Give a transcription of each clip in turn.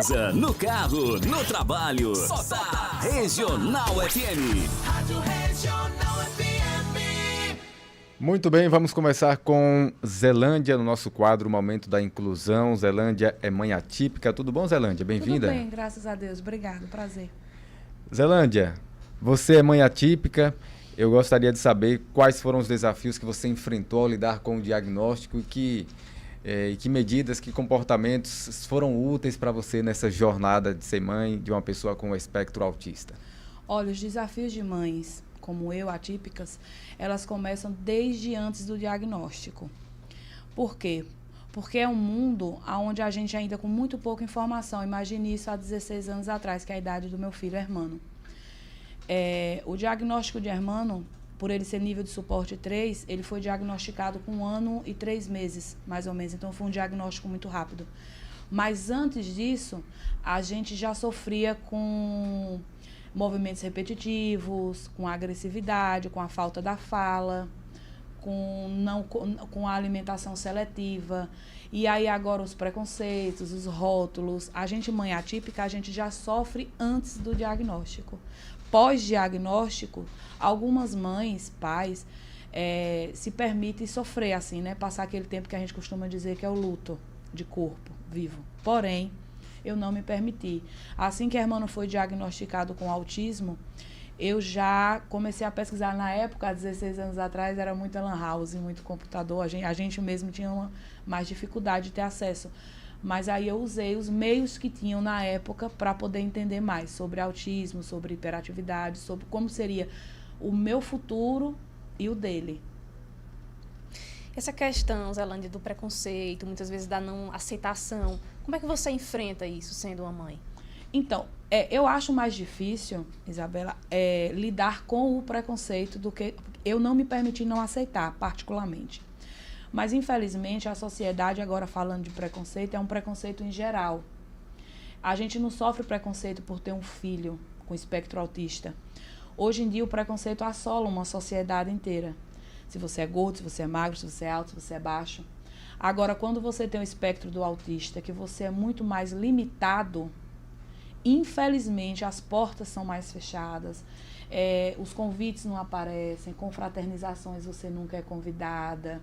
casa, no carro, no trabalho. Só tá Regional FM. Rádio Regional FM. Muito bem, vamos começar com Zelândia no nosso quadro Momento da Inclusão. Zelândia é mãe atípica. Tudo bom, Zelândia? Bem-vinda. Tudo bem, graças a Deus. Obrigado, prazer. Zelândia, você é mãe atípica. Eu gostaria de saber quais foram os desafios que você enfrentou ao lidar com o diagnóstico e que medidas, que comportamentos foram úteis para você nessa jornada de ser mãe de uma pessoa com espectro autista. Olha, os desafios de mães, como eu, atípicas, elas começam desde antes do diagnóstico. Por quê? Porque é um mundo onde a gente ainda com muito pouca informação. Imagine isso há 16 anos atrás, que é a idade do meu filho, Hermano. O diagnóstico de Hermano, por ele ser nível de suporte 3, ele foi diagnosticado com 1 ano e 3 meses, mais ou menos. Então, foi um diagnóstico muito rápido. Mas antes disso, a gente já sofria com movimentos repetitivos, com agressividade, com a falta da fala, com a alimentação seletiva. E aí agora os preconceitos, os rótulos. A gente, mãe atípica, a gente já sofre antes do diagnóstico. Pós-diagnóstico, algumas mães, pais, se permitem sofrer, assim, né? Passar aquele tempo que a gente costuma dizer que é o luto de corpo vivo. Porém, eu não me permiti. Assim que a Hermano foi diagnosticado com autismo, eu já comecei a pesquisar. Na época, há 16 anos atrás, era muito lan house, muito computador. A gente mesmo tinha mais dificuldade de ter acesso. Mas aí eu usei os meios que tinham na época para poder entender mais sobre autismo, sobre hiperatividade, sobre como seria o meu futuro e o dele. Essa questão, Zelândia, do preconceito, muitas vezes da não aceitação, como é que você enfrenta isso sendo uma mãe? Então, eu acho mais difícil, Isabela, lidar com o preconceito do que eu não me permiti não aceitar, particularmente. Mas, infelizmente, a sociedade, agora falando de preconceito, é um preconceito em geral. A gente não sofre preconceito por ter um filho com espectro autista. Hoje em dia, o preconceito assola uma sociedade inteira. Se você é gordo, se você é magro, se você é alto, se você é baixo. Agora, quando você tem o espectro do autista, que você é muito mais limitado, infelizmente, as portas são mais fechadas, os convites não aparecem, confraternizações você nunca é convidada,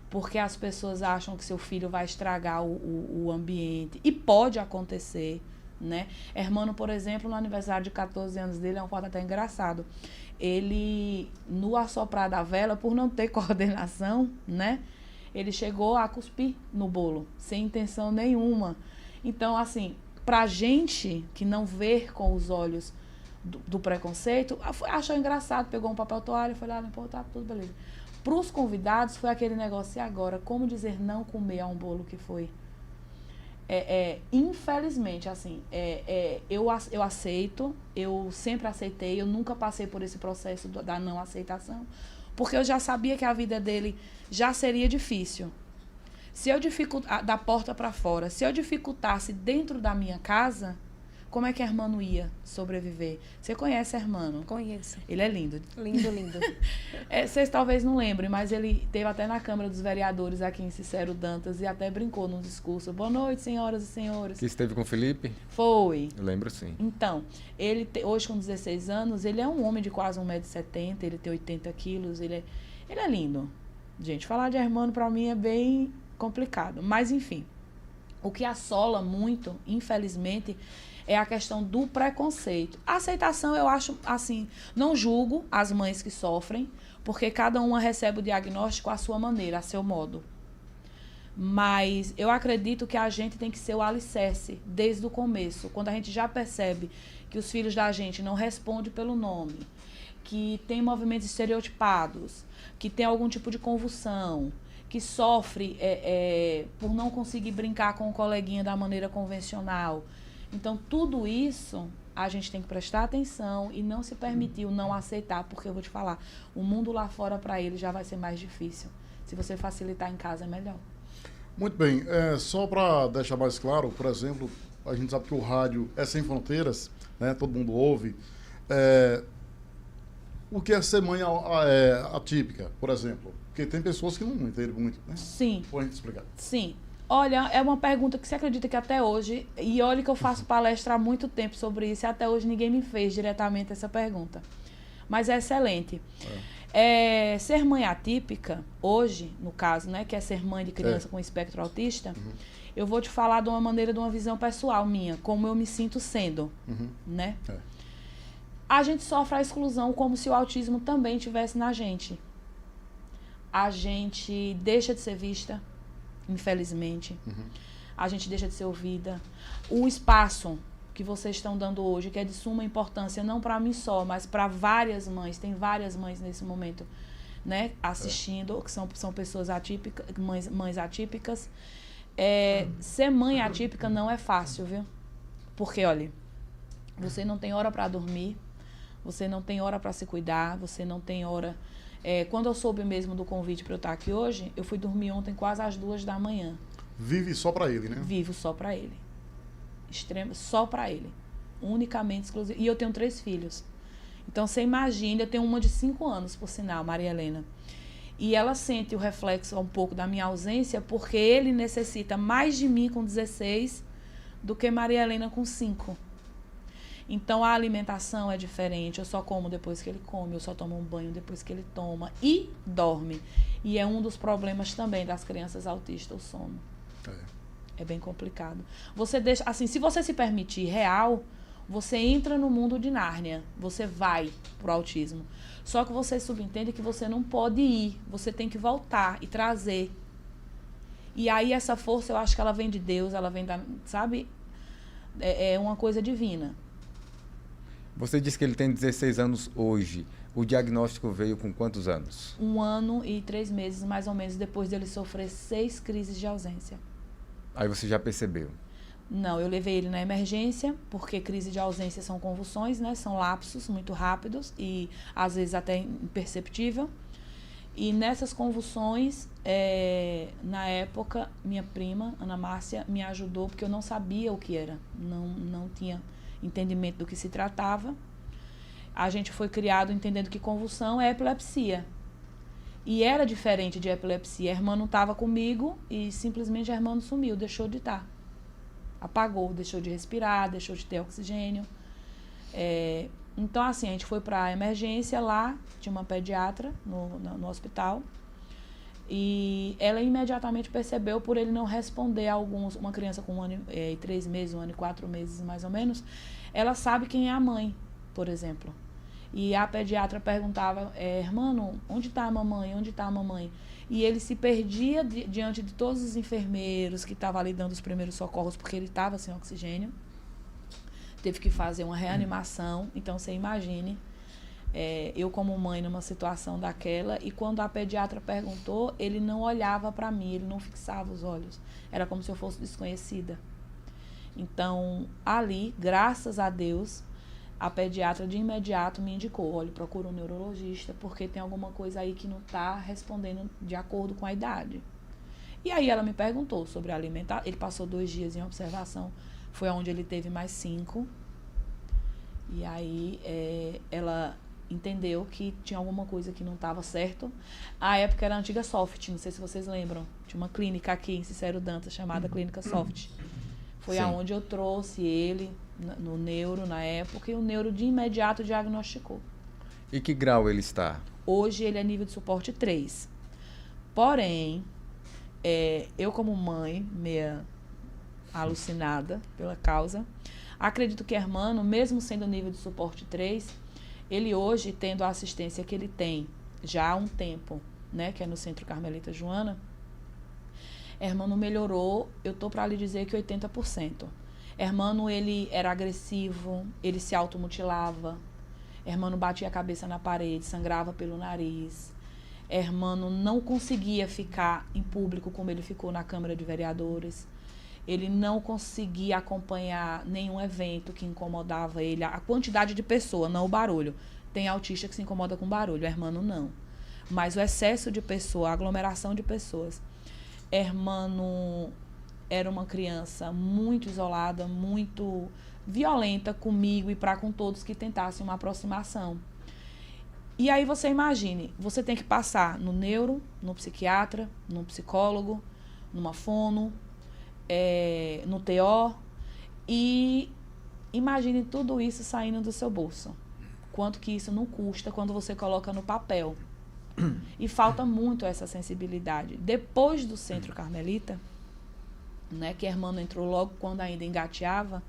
porque as pessoas acham que seu filho vai estragar o ambiente. E pode acontecer, né? Hermano, por exemplo, no aniversário de 14 anos dele, é um fato até engraçado. Ele, no assoprar da vela, por não ter coordenação, né? Ele chegou a cuspir no bolo, sem intenção nenhuma. Então, assim, pra gente que não vê com os olhos do preconceito, achou engraçado, pegou um papel toalha, foi lá, limpou, tá tudo beleza. Para os convidados, foi aquele negócio, e agora, como dizer não comer a um bolo que foi? Infelizmente, assim, eu aceito, eu sempre aceitei, eu nunca passei por esse processo da não aceitação, porque eu já sabia que a vida dele já seria difícil. Se eu dificultar da porta para fora, se eu dificultasse dentro da minha casa, como é que Hermano ia sobreviver? Você conhece Hermano? Conheço. Ele é lindo. Lindo, lindo. Vocês talvez não lembrem, mas ele teve até na Câmara dos Vereadores aqui em Cicero Dantas e até brincou num discurso. Boa noite, senhoras e senhores. Que esteve com o Felipe? Foi. Eu lembro, sim. Então, ele hoje com 16 anos, ele é um homem de quase 1,70 m, ele tem 80 quilos, ele é lindo. Gente, falar de Hermano para mim é bem complicado. Mas, enfim, o que assola muito, infelizmente, é a questão do preconceito. A aceitação, eu acho, assim, não julgo as mães que sofrem, porque cada uma recebe o diagnóstico à sua maneira, a seu modo. Mas eu acredito que a gente tem que ser o alicerce desde o começo, quando a gente já percebe que os filhos da gente não respondem pelo nome, que tem movimentos estereotipados, que tem algum tipo de convulsão, que sofre por não conseguir brincar com o coleguinha da maneira convencional. Então, tudo isso a gente tem que prestar atenção e não se permitir o não aceitar, porque eu vou te falar, o mundo lá fora para ele já vai ser mais difícil. Se você facilitar em casa, é melhor. Muito bem. Só para deixar mais claro, por exemplo, a gente sabe que o rádio é sem fronteiras, né? Todo mundo ouve. O que é ser mãe atípica, por exemplo? Porque tem pessoas que não entendem muito, né? Sim. Pode explicar. Sim. Olha, é uma pergunta que você acredita que até hoje, e olha que eu faço palestra há muito tempo sobre isso, e até hoje ninguém me fez diretamente essa pergunta. Mas é excelente. Ser mãe atípica, hoje, no caso, né, que é ser mãe de criança com espectro autista, eu vou te falar de uma maneira, de uma visão pessoal minha, como eu me sinto sendo, né? A gente sofre a exclusão como se o autismo também estivesse na gente. A gente deixa de ser vista, infelizmente. A gente deixa de ser ouvida. O espaço que vocês estão dando hoje, que é de suma importância, não para mim só, mas para várias mães, tem várias mães nesse momento, né, assistindo, que são pessoas atípicas, mães atípicas. Ser mãe atípica não é fácil, viu? Porque, olha, você não tem hora para dormir, você não tem hora para se cuidar, você não tem hora... quando eu soube mesmo do convite para eu estar aqui hoje, eu fui dormir ontem quase às 2 da manhã. Vive só para ele, né? Vivo só para ele. Só para ele. Unicamente, exclusivo. E eu tenho 3 filhos. Então, você imagina, eu tenho uma de 5 anos, por sinal, Maria Helena. E ela sente o reflexo um pouco da minha ausência, porque ele necessita mais de mim com 16 do que Maria Helena com 5. Então, a alimentação é diferente. Eu só como depois que ele come, eu só tomo um banho depois que ele toma e dorme. E é um dos problemas também das crianças autistas, o sono. É bem complicado. Você deixa, assim, se você se permitir real, você entra no mundo de Nárnia. Você vai pro autismo. Só que você subentende que você não pode ir. Você tem que voltar e trazer. E aí essa força, eu acho que ela vem de Deus, ela vem da, sabe? É uma coisa divina. Você disse que ele tem 16 anos hoje. O diagnóstico veio com quantos anos? 1 ano e 3 meses, mais ou menos, depois dele sofrer 6 crises de ausência. Aí você já percebeu? Não, eu levei ele na emergência, porque crise de ausência são convulsões, né? São lapsos muito rápidos e às vezes até imperceptível. E nessas convulsões, na época, minha prima, Ana Márcia, me ajudou, porque eu não sabia o que era. Não tinha entendimento do que se tratava. A gente foi criado entendendo que convulsão é epilepsia. E era diferente de epilepsia. A irmã não estava comigo e simplesmente a irmã sumiu, deixou de estar. Apagou, deixou de respirar, deixou de ter oxigênio. Então, assim, a gente foi para a emergência lá, tinha uma pediatra no hospital. E ela imediatamente percebeu, por ele não responder a uma criança com 1 ano e 3 meses, 1 ano e 4 meses mais ou menos, ela sabe quem é a mãe, por exemplo. E a pediatra perguntava, irmão, onde está a mamãe? Onde está a mamãe? E ele se perdia diante de todos os enfermeiros que estavam ali dando os primeiros socorros, porque ele estava sem oxigênio. Teve que fazer uma reanimação. Então, você imagine, eu como mãe numa situação daquela, e quando a pediatra perguntou, ele não olhava para mim, ele não fixava os olhos. Era como se eu fosse desconhecida. Então, ali, graças a Deus, a pediatra de imediato me indicou, olha, procura um neurologista, porque tem alguma coisa aí que não está respondendo de acordo com a idade. E aí ela me perguntou sobre a alimentação. Ele passou 2 dias em observação, foi onde ele teve mais 5. E aí ela entendeu que tinha alguma coisa que não estava certo. A época era a antiga Soft, não sei se vocês lembram. Tinha uma clínica aqui em Cicero Dantas chamada Clínica Soft. Foi aonde eu trouxe ele no neuro na época, e o neuro de imediato diagnosticou. E que grau ele está? Hoje ele é nível de suporte 3. Porém, eu como mãe, meia alucinada pela causa, acredito que Hermano, mesmo sendo nível de suporte 3, ele hoje, tendo a assistência que ele tem já há um tempo, né, que é no Centro Carmelita Joana, Hermano melhorou, eu tô para lhe dizer que 80%. Hermano, ele era agressivo, ele se automutilava. Hermano batia a cabeça na parede, sangrava pelo nariz. Hermano não conseguia ficar em público como ele ficou na Câmara de Vereadores. Ele não conseguia acompanhar nenhum evento que incomodava ele. A quantidade de pessoa, não o barulho. Tem autista que se incomoda com barulho, Hermano não. Mas o excesso de pessoa, a aglomeração de pessoas. Hermano era uma criança muito isolada, muito violenta comigo e para com todos que tentassem uma aproximação. E aí você imagine, você tem que passar no neuro, no psiquiatra, no psicólogo, numa fono, no TO, e imagine tudo isso saindo do seu bolso. Quanto que isso não custa quando você coloca no papel. E falta muito essa sensibilidade. Depois do Centro Carmelita, né, que Hermano entrou logo quando ainda engateava,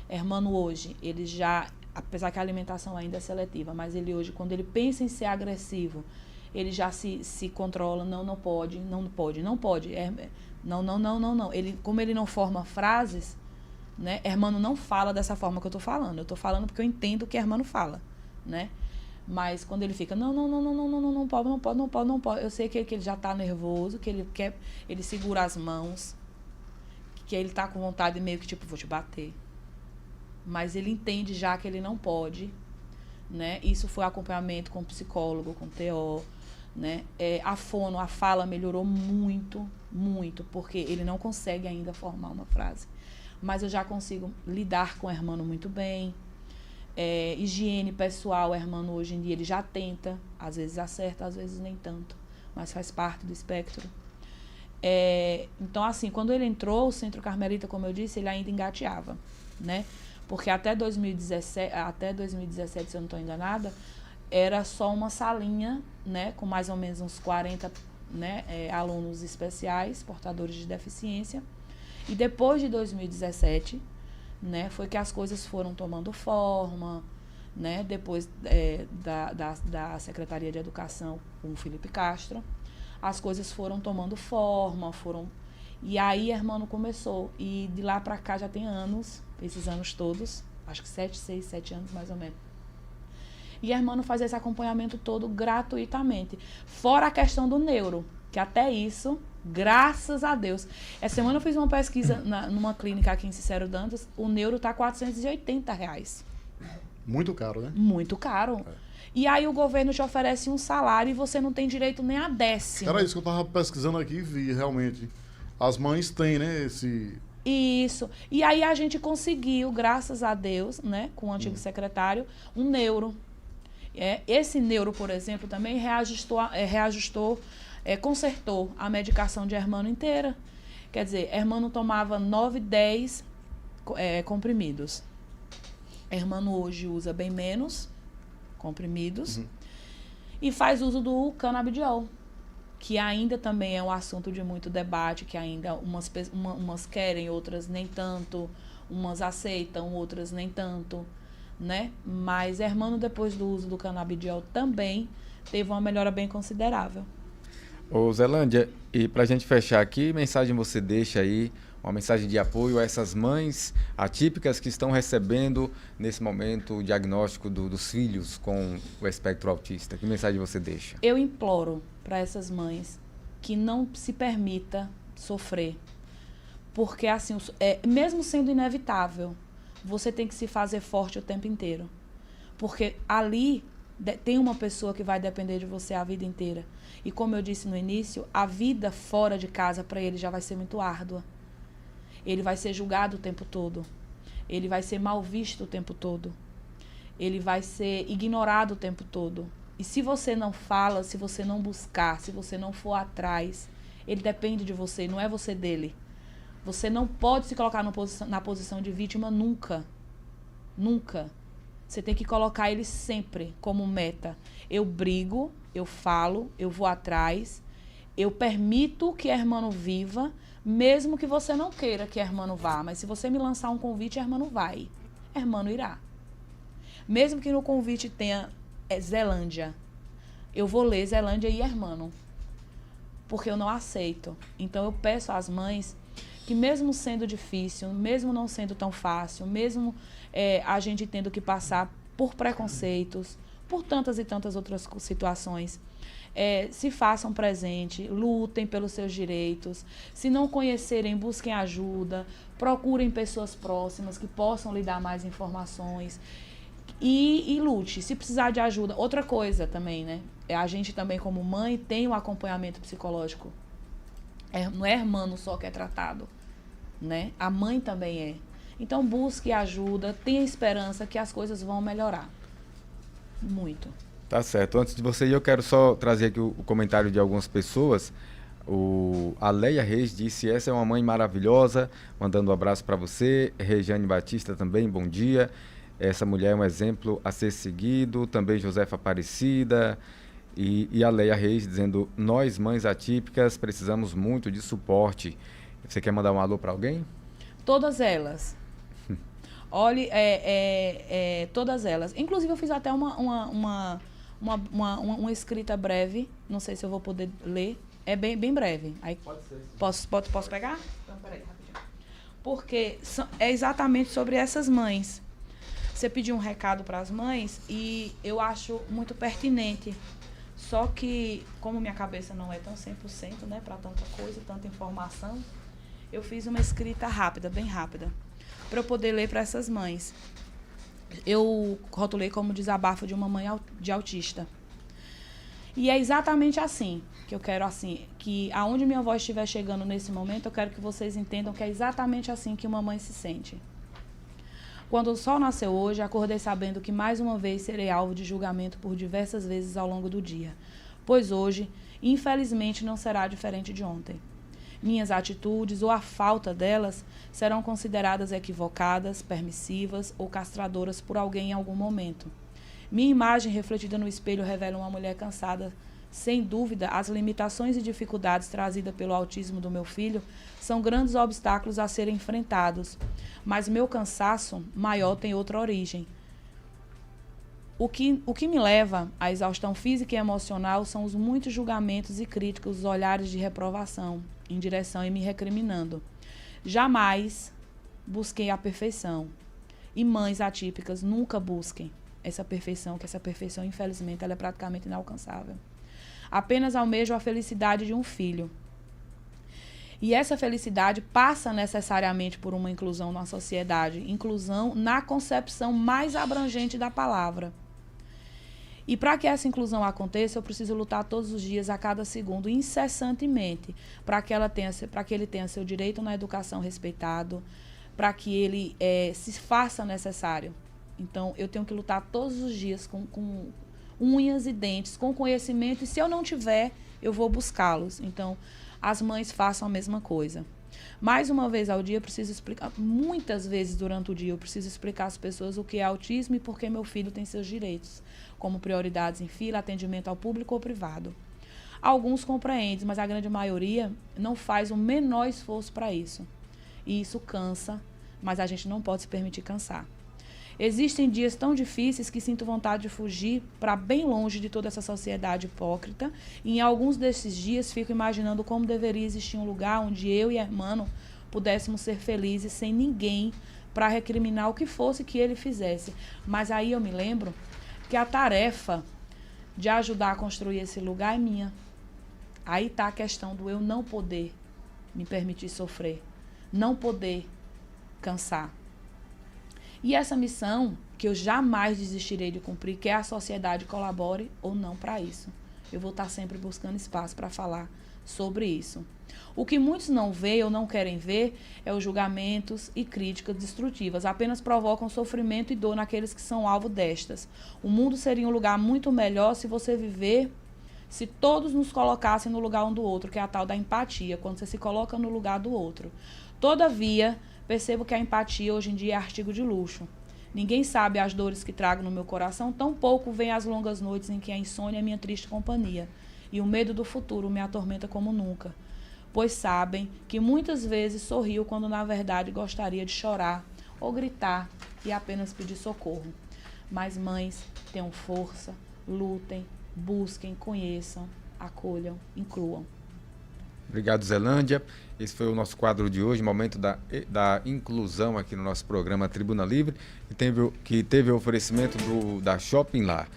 Hermano hoje, ele já, apesar que a alimentação ainda é seletiva, mas ele hoje, quando ele pensa em ser agressivo, ele já se controla, não pode. Não. Ele, como ele não forma frases, né, Hermano não fala dessa forma que eu tô falando. Eu tô falando porque eu entendo o que Hermano fala, né? Mas quando ele fica, não pode. Eu sei que ele já tá nervoso, que ele quer, ele segura as mãos, que ele tá com vontade meio que tipo, vou te bater. Mas ele entende já que ele não pode, né? Isso foi acompanhamento com psicólogo, com TO, né? A fono, a fala melhorou muito, porque ele não consegue ainda formar uma frase. Mas eu já consigo lidar com o Hermano muito bem. Higiene pessoal, o Hermano hoje em dia ele já tenta, às vezes acerta, às vezes nem tanto, mas faz parte do espectro. Então, assim, quando ele entrou, o Centro Carmelita, como eu disse, ele ainda engateava, né? Porque até 2017, se eu não estou enganada, era só uma salinha, né, com mais ou menos uns 40, né, alunos especiais, portadores de deficiência. E depois de 2017, né, foi que as coisas foram tomando forma, né, depois da Secretaria de Educação com o Felipe Castro, as coisas foram tomando forma, e aí Hermano começou, e de lá para cá já tem anos, esses anos todos, acho que 7 anos mais ou menos. E Hermano faz esse acompanhamento todo gratuitamente, fora a questão do neuro, que até isso, graças a Deus. Essa semana eu fiz uma pesquisa numa clínica aqui em Cicero Dantas, o neuro tá R$480. Muito caro, né? Muito caro. E aí o governo te oferece um salário e você não tem direito nem a décimo. Era isso que eu tava pesquisando aqui e vi, realmente. As mães têm, né, esse... Isso. E aí a gente conseguiu, graças a Deus, né, com o antigo secretário, um neuro. Esse neuro, por exemplo, também consertou a medicação de Hermano inteira. Quer dizer, Hermano tomava 9, 10 comprimidos. Hermano hoje usa bem menos comprimidos e faz uso do canabidiol, que ainda também é um assunto de muito debate, que ainda umas querem, outras nem tanto, umas aceitam, outras nem tanto, né? Mas Hermano, depois do uso do canabidiol, também teve uma melhora bem considerável. Ô Zelândia, e pra gente fechar aqui, mensagem você deixa aí, uma mensagem de apoio a essas mães atípicas que estão recebendo nesse momento o diagnóstico dos filhos com o espectro autista. Que mensagem você deixa? Eu imploro para essas mães que não se permita sofrer, porque assim, mesmo sendo inevitável, você tem que se fazer forte o tempo inteiro, porque ali tem uma pessoa que vai depender de você a vida inteira. E como eu disse no início, a vida fora de casa para ele já vai ser muito árdua. Ele vai ser julgado o tempo todo. Ele vai ser mal visto o tempo todo. Ele vai ser ignorado o tempo todo. E se você não fala, se você não buscar, se você não for atrás, ele depende de você, não é você dele. Você não pode se colocar na posição de vítima nunca. Nunca. Você tem que colocar ele sempre como meta. Eu brigo, eu falo, eu vou atrás, eu permito que Hermano viva, mesmo que você não queira que Hermano vá. Mas se você me lançar um convite, Hermano vai. Hermano irá. Mesmo que no convite tenha Zelândia, eu vou ler Zelândia e Hermano, porque eu não aceito. Então eu peço às mães que, mesmo sendo difícil, mesmo não sendo tão fácil, mesmo a gente tendo que passar por preconceitos, por tantas e tantas outras situações, se façam presente, lutem pelos seus direitos. Se não conhecerem, busquem ajuda, procurem pessoas próximas que possam lhe dar mais informações e lute. Se precisar de ajuda, outra coisa também, né? A gente também, como mãe, tem um acompanhamento psicológico. Não é Hermano só que é tratado, né? A mãe também é. Então busque ajuda, tenha esperança que as coisas vão melhorar. Muito. Tá certo. Antes de você ir, eu quero só trazer aqui o comentário de algumas pessoas. A Leia Reis disse: essa é uma mãe maravilhosa, mandando um abraço para você. Regiane Batista também, bom dia. Essa mulher é um exemplo a ser seguido. Também Josefa Aparecida. E a Leia Reis dizendo: nós, mães atípicas, precisamos muito de suporte. Você quer mandar um alô para alguém? Todas elas. Olhe, todas elas. Inclusive, eu fiz até uma escrita breve. Não sei se eu vou poder ler. É bem breve. Aí, pode ser. Posso pegar? Então, peraí, rapidinho. Porque é exatamente sobre essas mães. Você pediu um recado para as mães e eu acho muito pertinente. Só que, como minha cabeça não é tão 100%, né, para tanta coisa, tanta informação, eu fiz uma escrita rápida, bem rápida, para eu poder ler para essas mães. Eu rotulei como desabafo de uma mãe de autista. E é exatamente assim que eu quero, assim, que aonde minha voz estiver chegando nesse momento, eu quero que vocês entendam que é exatamente assim que uma mãe se sente. Quando o sol nasceu hoje, acordei sabendo que mais uma vez serei alvo de julgamento por diversas vezes ao longo do dia, pois hoje, infelizmente, não será diferente de ontem. Minhas atitudes, ou a falta delas, serão consideradas equivocadas, permissivas ou castradoras por alguém em algum momento. Minha imagem refletida no espelho revela uma mulher cansada. Sem dúvida, as limitações e dificuldades trazidas pelo autismo do meu filho são grandes obstáculos a serem enfrentados, mas meu cansaço maior tem outra origem. O que me leva à exaustão física e emocional são os muitos julgamentos e críticas, os olhares de reprovação em direção e me recriminando. Jamais busquei a perfeição. E mães atípicas nunca busquem essa perfeição, que essa perfeição, infelizmente, ela é praticamente inalcançável. Apenas almejo a felicidade de um filho. E essa felicidade passa necessariamente por uma inclusão na sociedade, inclusão na concepção mais abrangente da palavra. E para que essa inclusão aconteça, eu preciso lutar todos os dias, a cada segundo, incessantemente, para que ele tenha seu direito na educação respeitado, para que ele se faça necessário. Então, eu tenho que lutar todos os dias com unhas e dentes, com conhecimento, e se eu não tiver, eu vou buscá-los. Então, as mães façam a mesma coisa. Mais uma vez ao dia, eu preciso explicar, muitas vezes durante o dia, eu preciso explicar às pessoas o que é autismo e por que meu filho tem seus direitos, como prioridades em fila, atendimento ao público ou privado. Alguns compreendem, mas a grande maioria não faz o menor esforço para isso. E isso cansa, mas a gente não pode se permitir cansar. Existem dias tão difíceis que sinto vontade de fugir para bem longe de toda essa sociedade hipócrita. E em alguns desses dias fico imaginando como deveria existir um lugar onde eu e a irmã pudéssemos ser felizes sem ninguém para recriminar o que fosse que ele fizesse. Mas aí eu me lembro que a tarefa de ajudar a construir esse lugar é minha. Aí está a questão do eu não poder me permitir sofrer, não poder cansar. E essa missão, que eu jamais desistirei de cumprir, que a sociedade colabore ou não para isso. Eu vou estar sempre buscando espaço para falar sobre isso. O que muitos não veem ou não querem ver é os julgamentos e críticas destrutivas. Apenas provocam sofrimento e dor naqueles que são alvo destas. O mundo seria um lugar muito melhor se todos nos colocassem no lugar um do outro, que é a tal da empatia, quando você se coloca no lugar do outro. Todavia, percebo que a empatia hoje em dia é artigo de luxo. Ninguém sabe as dores que trago no meu coração, tampouco vem as longas noites em que a insônia é minha triste companhia. E o medo do futuro me atormenta como nunca. Pois sabem que muitas vezes sorrio quando na verdade gostaria de chorar ou gritar e apenas pedir socorro. Mas mães, tenham força, lutem, busquem, conheçam, acolham, incluam. Obrigado, Zelândia. Esse foi o nosso quadro de hoje, momento da inclusão aqui no nosso programa Tribuna Livre, que teve o oferecimento da Shopping Lá.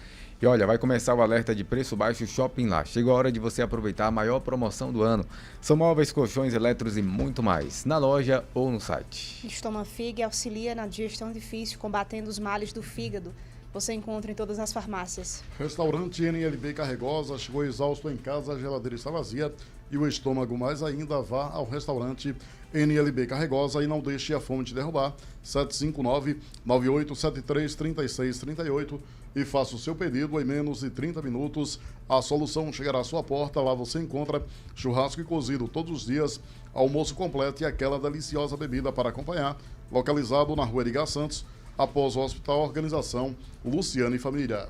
E olha, vai começar o alerta de preço baixo Shopping Lá. Chegou a hora de você aproveitar a maior promoção do ano. São móveis, colchões, eletros e muito mais, na loja ou no site. Estomafig auxilia na digestão difícil, combatendo os males do fígado. Você encontra em todas as farmácias. Restaurante NLB Carregosa, chegou exausto em casa, a geladeira está vazia e o estômago mais ainda, vá ao restaurante NLB Carregosa e não deixe a fome te derrubar. 759-9873-3638 e faça o seu pedido em menos de 30 minutos. A solução chegará à sua porta. Lá você encontra churrasco e cozido todos os dias, almoço completo e aquela deliciosa bebida para acompanhar. Localizado na Rua Edgar Santos, após o Hospital Organização Luciano e Família.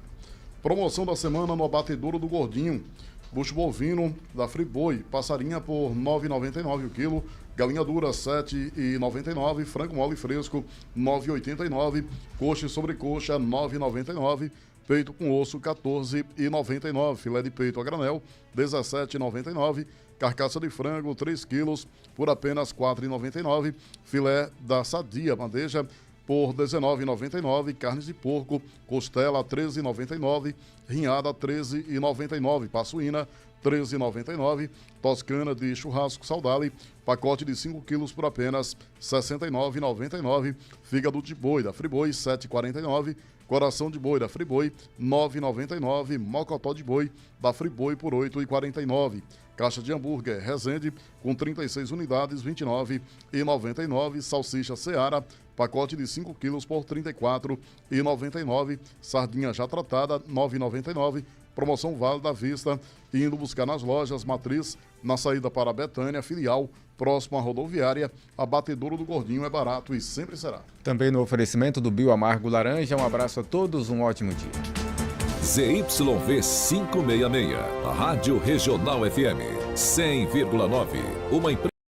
Promoção da semana no abatedouro do Gordinho. Bucho bovino da Friboi, passarinha por R$ 9,99 o quilo, galinha dura R$ 7,99, frango mole fresco R$ 9,89, coxa e sobrecoxa R$ 9,99, peito com osso R$ 14,99, filé de peito a granel R$ 17,99, carcaça de frango 3 quilos por apenas R$ 4,99, filé da sadia bandeja por R$ 19,99, carnes de porco, costela R$ 13,99, rinhada R$ 13,99, passuína R$ 13,99, toscana de churrasco saudável, pacote de 5 quilos por apenas R$ 69,99, fígado de boi da Friboi R$ 7,49, coração de boi da Friboi R$ 9,99, mocotó de boi da Friboi por R$ 8,49. Caixa de hambúrguer Resende com 36 unidades, R$ 29,99. Salsicha Seara, pacote de 5 quilos por R$ 34,99. Sardinha já tratada, R$ 9,99. Promoção válida à vista, indo buscar nas lojas Matriz, na saída para Betânia, filial, próximo à rodoviária. Abatedouro do Gordinho é barato e sempre será. Também no oferecimento do Bio Amargo Laranja. Um abraço a todos, um ótimo dia. ZYV 566, a Rádio Regional FM 100,9, uma empresa